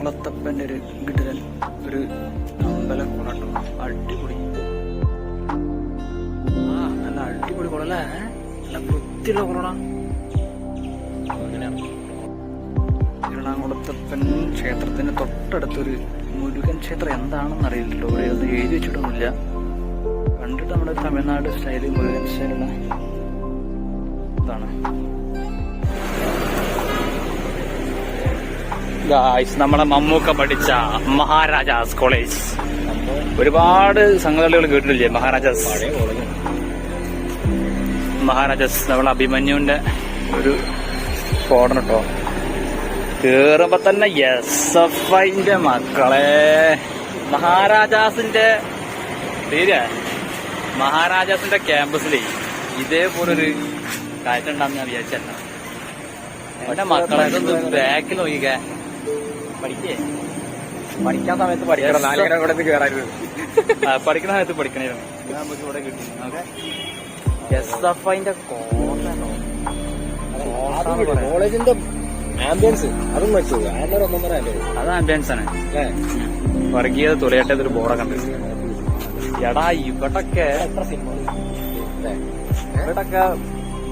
എറണാകുളത്തപ്പൻ്റെ ഒരു കിടലൻ ഒരു അമ്പലക്കുളട്ടോ. അടിപൊളി. നല്ല അടിപൊളി കുളല്ലേ, നല്ല വൃത്തിയുള്ള കുളടാ. എറണാകുളത്തപ്പൻ ക്ഷേത്രത്തിന് തൊട്ടടുത്തൊരു മുരുകൻ ക്ഷേത്രം എന്താണെന്ന് അറിയില്ലല്ലോ. ഇവിടെ ഒന്നും എഴുതി വെച്ചിട്ടൊന്നുമില്ല. കണ്ടിട്ട് നമ്മുടെ തമിഴ്നാട് സ്റ്റൈല് മുരുകൻ സ്റ്റൈലുള്ള ഇതാണ്. നമ്മളെ മമ്മൂക്ക പഠിച്ച മഹാരാജാസ് കോളേജ്. ഒരുപാട് സംഘടനകൾ കേട്ടിട്ടില്ലേ മഹാരാജാസ്? മഹാരാജാസ് നമ്മളെ അഭിമന്യുവിന്റെ ഒരു സ്ഫോടനം കേട്ടോ. കേറുമ്പോ തന്നെ SFIന്റെ മക്കളെ, മഹാരാജാസിന്റെ പേര് മഹാരാജാസിന്റെ ക്യാമ്പസിലേ ഇതേപോലൊരു കാറ്റുണ്ടാന്ന് ഞാൻ വിചാരിച്ചല്ല. എന്റെ മക്കളെ ഇതൊന്ന് ബാക്കിൽ നോക്കിക്കേ. പഠിക്കാൻ സമയത്ത് പഠിക്കണം, നാലുകട ഇവിടെ കയറായിരുന്നു. പഠിക്കുന്ന സമയത്ത് പഠിക്കണായിരുന്നു. നമുക്ക് ഇവിടെ കിട്ടി. SFIന്റെ കോളേജിന്റെ ആംബിയൻസ് അതും വെച്ചത് അത് ആംബിയൻസ് ആണ്. വർഗീയത തുലയട്ടതൊരു ബോർഡൊക്കെ ഉണ്ട്. എടാ ഇവിടൊക്കെ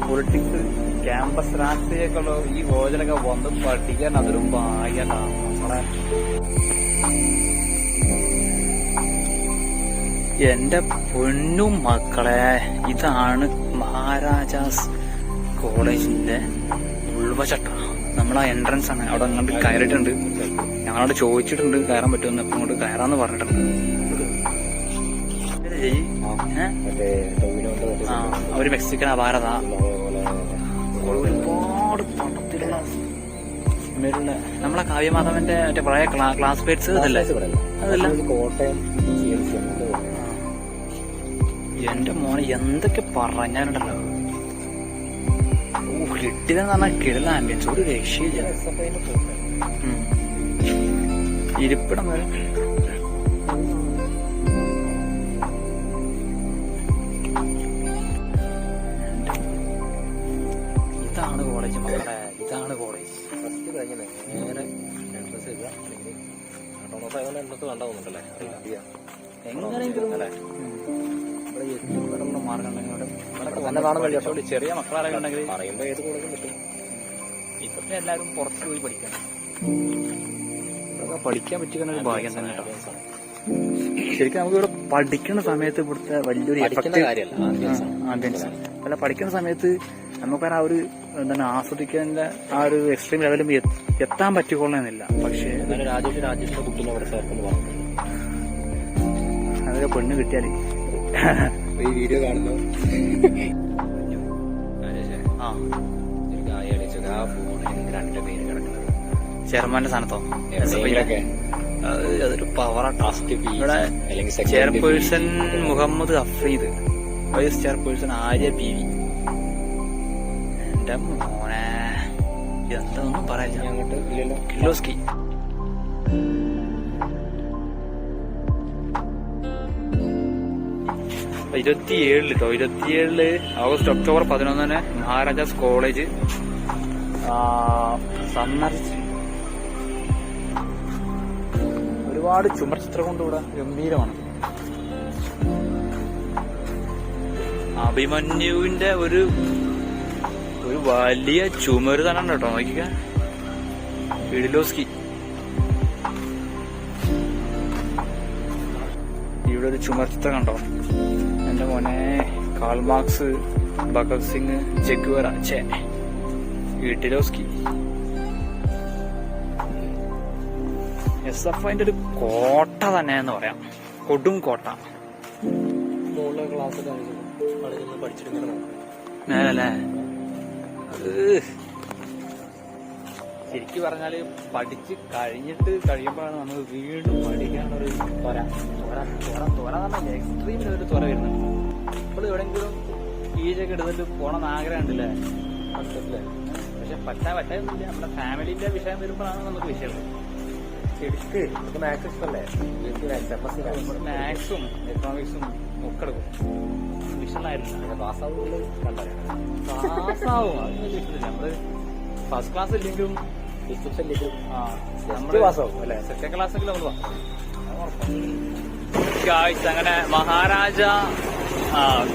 പൊളിറ്റിക്സ് ക്യാമ്പസ് രാഷ്ട്രീയൊക്കെയുള്ള ഈ കോളേജിലൊക്കെ വന്ന് പഠിക്കാൻ അതൊരു ഭാഗ്യട്ടാ നമ്മളെ. എന്റെ പൊന്നും മക്കളെ, ഇതാണ് മഹാരാജാസ് കോളേജിന്റെ ഉൾവശട്ട. നമ്മളാ എൻട്രൻസ് ആണ്. അവിടെ അങ്ങോട്ട് കയറിയിട്ടുണ്ട്. ഞങ്ങളോട് ചോദിച്ചിട്ടുണ്ട് കയറാൻ പറ്റുമെന്ന്. എപ്പം കൊണ്ട് കയറാന്ന് പറഞ്ഞിട്ടുണ്ട്. അവര് മെക്സിക്കൻ അപാരത. ഒരുപാട് പണത്തിലുള്ള നമ്മളെ കാവ്യമാധവന്റെ മറ്റേ പഴയ ക്ലാസ്മേറ്റ്സ് അതല്ലേ? അതല്ല, കോട്ടയം. എന്റെ മോനെ എന്തൊക്കെ പറഞ്ഞാലുണ്ടല്ലോ. കിട്ടിയതെന്ന് പറഞ്ഞാൽ കിടല ആംബിയൻസ്, ഒരു രക്ഷയില്ല. ഇരിപ്പിടം വരെ ഇതാണ് കോളേജ് മക്കളെ, ഇതാണ് കോളേജ്. ഫസ്റ്റ് കഴിഞ്ഞ നേരെ എൻട്രൻസ് ചെയ്യുക. എൻട്രൻസ് കണ്ടാവുന്നുണ്ടല്ലേ? എങ്ങനെയെങ്കിലും അല്ലേ ഇവിടെ എത്തിപ്പെടാനുള്ള മാർഗം നല്ലതാണെന്നല്ലേ. ചെറിയ മക്കളാരെങ്കിലും ഉണ്ടെങ്കിൽ പറയുമ്പോ ഏത് കോളേജും കിട്ടും. ഇപ്പൊക്കെ എല്ലാവരും പുറത്ത് പോയി പഠിക്കണം. ഇതൊക്കെ പഠിക്കാൻ പറ്റിയ ഒരു ഭാഗ്യം തന്നെ കേട്ടോ. ശരിക്കും നമുക്ക് ഇവിടെ പഠിക്കുന്ന സമയത്ത് ഇവിടുത്തെ വലിയൊരു ആംബിയൻസ് അല്ല, പഠിക്കുന്ന സമയത്ത് നമുക്ക് ആ ഒരു എന്താണ് ആസ്വദിക്കേണ്ട ആ ഒരു എക്സ്ട്രീം ലെവലും എത്താൻ പറ്റിക്കൊള്ളണമെന്നില്ല. പക്ഷേ രാജേഷിന്റെ കുട്ടീനെ അവിടെ ചേർക്കുന്നു പറഞ്ഞു. അതൊക്കെ പെണ്ണ് കിട്ടിയാല് ഈ വീഡിയോ കാണുന്നു. രണ്ട് പേര് കിടക്കുന്നത് ചെയർമാന്റെ സ്ഥാനത്തോ? അതൊരു പവറാട്ടോ. ഇവിടെ chairperson Muhammad Afreed, vice chairperson Arya PV. എന്റെ മോനെ എന്തൊന്നും പറയാനില്ല. അങ്ങോട്ട് ഇല്ലല്ലോ. കിർലോസ്കി. കേട്ടോ 27 ഓഗസ്റ്റ് ഒക്ടോബർ 11 മഹാരാജാസ് കോളേജ് സന്ദർശിച്ച് ഒരുപാട് ചുമർ ചിത്രം കൊണ്ട് ഇവിടെ ഗംഭീരമാണ്. അഭിമന്യുവിന്റെ ഒരു വലിയ ചുമര് തന്നെ കേട്ടോ. നോക്കിക്ക, കിർലോസ്കി. ഇവിടെ ഒരു ചുമർ ചിത്രം കണ്ടോ എന്റെ മോനെ? കാൾ മാർക്സ്, ഭഗത് സിംഗ്, ജഗ്വറ, കിർലോസ്കി. SFIന്റെ ഒരു കോട്ട തന്നെ എന്ന് പറയാം, കൊടും കോട്ട. മുകളിലെ ക്ലാസ് പഠിച്ചിട്ട് മേലല്ലേ? അത് ശരിക്കും പറഞ്ഞാല് പഠിച്ച് കഴിയുമ്പോഴാണ് നമുക്ക് വീണ്ടും പഠിക്കാനൊരു ത്വര എക്സ്ട്രീമിലൊരു ത്വര വരുന്നുണ്ട്. നമ്മൾ എവിടെയെങ്കിലും ഈജൊക്കെ എടുത്തിട്ട് പോകണമെന്ന് ആഗ്രഹം ഉണ്ടല്ലേ? പക്ഷെ പറ്റാതൊന്നുമില്ല. നമ്മുടെ ഫാമിലിന്റെ വിഷയം വരുമ്പോഴാണ് നമുക്ക് വിഷയം. ശരിക്ക് മാത്സ് ഇഷ്ടമല്ലേ? മാത്സും എക്കണോമിക്സും ഒക്കെ എടുക്കും. വിഷയമായിരുന്നു. പാസ്സാവും, അതൊന്നും വിഷയമില്ല. നമ്മള് ഫസ്റ്റ് ക്ലാസ് ഇല്ലെങ്കിലും ഡിസ്റ്റൻസ് ആ ജസ്റ്റ് പാസ്സാവും അല്ലേ? സെക്കൻഡ് ക്ലാസ്സൊക്കെ നമ്മൾ ഗായ്സ് അങ്ങനെ മഹാരാജ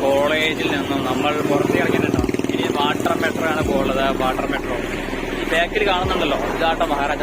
കോളേജിൽ നിന്നും നമ്മൾ പുറത്തേക്ക് ഇറങ്ങിയിട്ടുണ്ടോ. ഇനി വാട്ടർ മെട്രോ ആണ് പോകുള്ളത്. വാട്ടർ മെട്രോ ഈ ബാക്കിൽ കാണുന്നുണ്ടല്ലോ, ഇതാട്ടോ മഹാരാജ